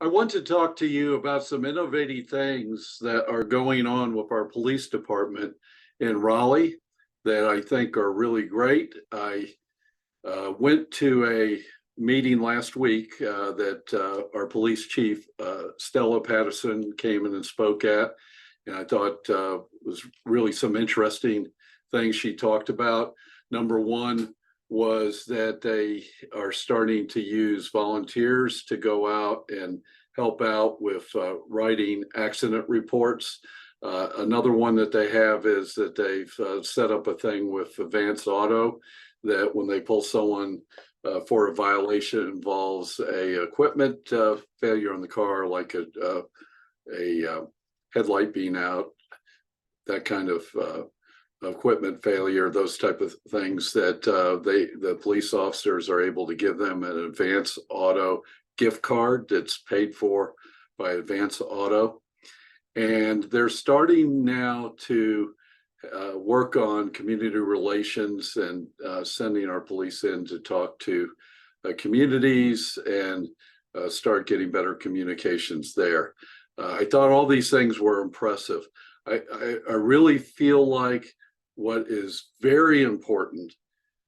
I want to talk to you about some innovative things that are going on with our police department in Raleigh that I think are really great. I went to a meeting last week that our police chief, Stella Patterson, came in and spoke at, and I thought was really some interesting things she talked about. Number one was that they are starting to use volunteers to go out and help out with writing accident reports. Another one that they have is that they've set up a thing with Advance Auto that when they pull someone for a violation involves a equipment failure on the car, like a headlight being out, that kind of equipment failure, those type of things that the police officers are able to give them an Advance Auto gift card that's paid for by Advance Auto. And they're starting now to work on community relations and sending our police in to talk to communities and start getting better communications there. I thought all these things were impressive. I really feel like what is very important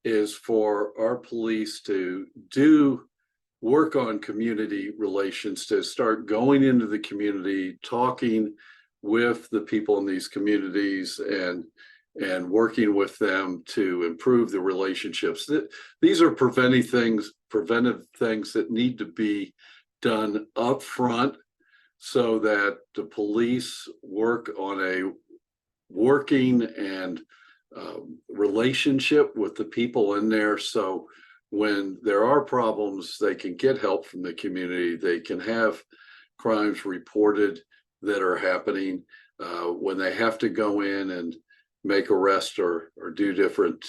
is for our police to do work on community relations, to start going into the community, talking with the people in these communities and working with them to improve the relationships. These are preventive things that need to be done up front so that the police work on a working and relationship with the people in there. So when there are problems, they can get help from the community. They can have crimes reported that are happening. When they have to go in and make arrests or do different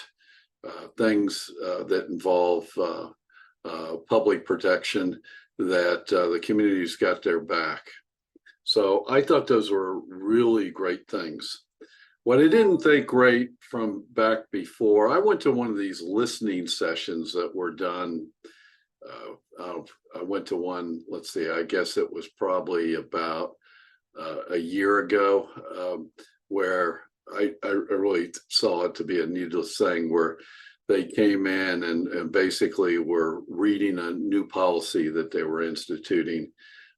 things that involve public protection, that the community's got their back. So I thought those were really great things. What I didn't think great from back before, I went to one of these listening sessions that were done. I went to one, let's see, I guess it was probably about a year ago, where I really saw it to be a needless thing, where they came in and basically were reading a new policy that they were instituting.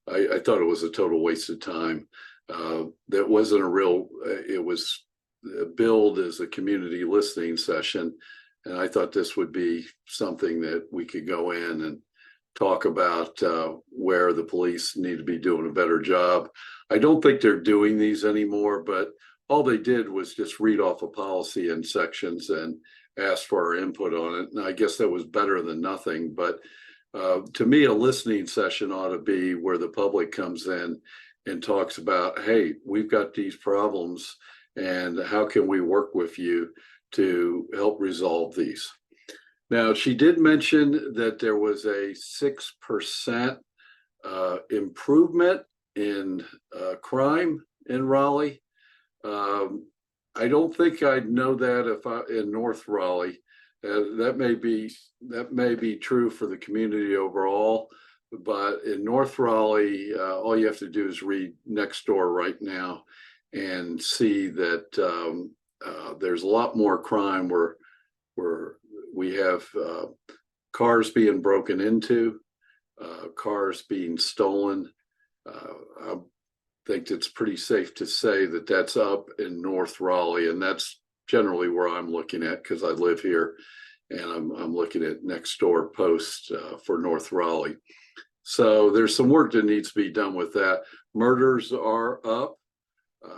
I thought it was a total waste of time. That wasn't a real, it was billed as a community listening session. And I thought this would be something that we could go in and talk about where the police need to be doing a better job. I don't think they're doing these anymore, but all they did was just read off a policy in sections and ask for our input on it. And I guess that was better than nothing. But to me, a listening session ought to be where the public comes in and talks about, hey, we've got these problems and how can we work with you to help resolve these. Now, she did mention that there was a 6% improvement in crime in Raleigh. I don't think I'd know that if in North Raleigh. That may be true for the community overall, but in North Raleigh, all you have to do is read Nextdoor right now and see that there's a lot more crime where we have cars being broken into, cars being stolen. I think it's pretty safe to say that that's up in North Raleigh, and that's generally where I'm looking at because I live here, and I'm looking at Nextdoor posts for North Raleigh. So there's some work that needs to be done with that. Murders are up.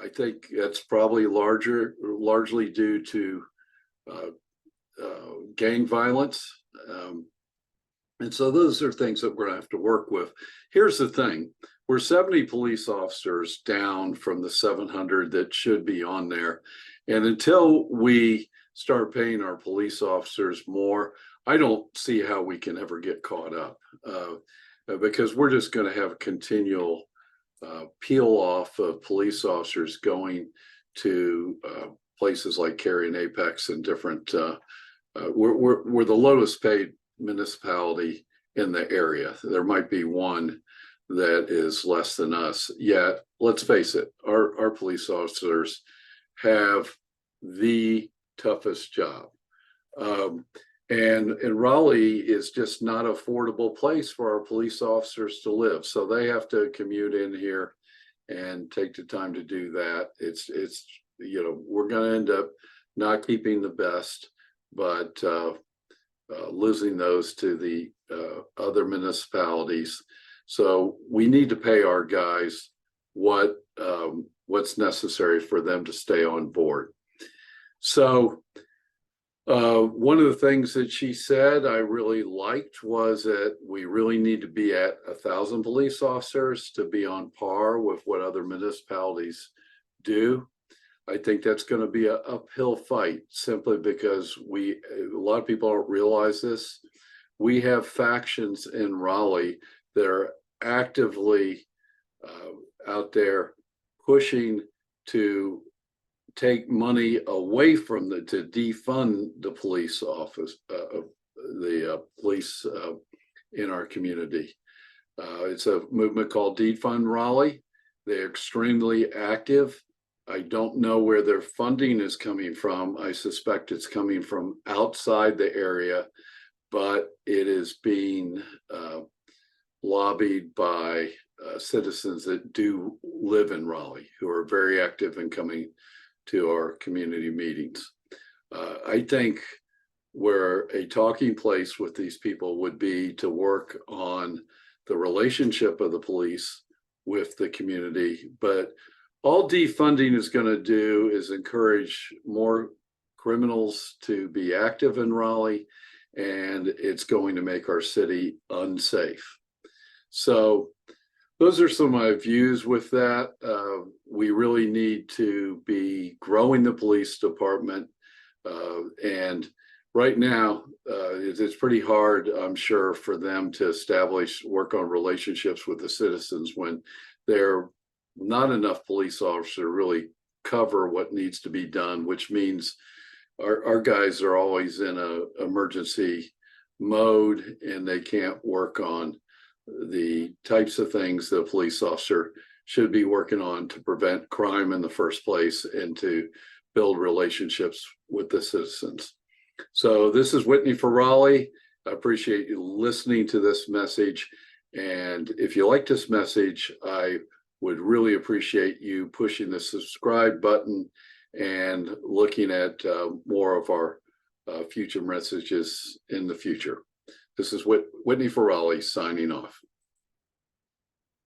I think that's probably largely due to gang violence. And so those are things that we're gonna have to work with. Here's the thing, we're 70 police officers down from the 700 that should be on there. And until we start paying our police officers more, I don't see how we can ever get caught up because we're just gonna have a continual peel off of police officers going to places like Cary and Apex and different, we're the lowest paid municipality in the area. There might be one that is less than us. Yet, let's face it, our police officers have the toughest job. Um, and Raleigh is just not an affordable place for our police officers to live. So they have to commute in here and take the time to do that. It's we're going to end up not keeping the best, but losing those to the other municipalities. So we need to pay our guys what's necessary for them to stay on board. So one of the things that she said I really liked was that we really need to be at 1,000 police officers to be on par with what other municipalities do. I think that's going to be an uphill fight simply because a lot of people don't realize this. We have factions in Raleigh that are actively out there pushing to take money away from to defund the police office, the police in our community. It's a movement called Defund Raleigh. They're extremely active. I don't know where their funding is coming from. I suspect it's coming from outside the area, but it is being lobbied by citizens that do live in Raleigh, who are very active in coming to our community meetings. I think where a talking place with these people would be to work on the relationship of the police with the community. But all defunding is going to do is encourage more criminals to be active in Raleigh, and it's going to make our city unsafe. So those are some of my views with that. We really need to be growing the police department. And right now, it's pretty hard, I'm sure, for them to work on relationships with the citizens when there are not enough police officers to really cover what needs to be done, which means our guys are always in an emergency mode and they can't work on the types of things that a police officer should be working on to prevent crime in the first place and to build relationships with the citizens. So this is Whitney for Raleigh. I appreciate you listening to this message. And if you like this message, I would really appreciate you pushing the subscribe button and looking at more of our future messages in the future. This is Whitney for Raleigh signing off.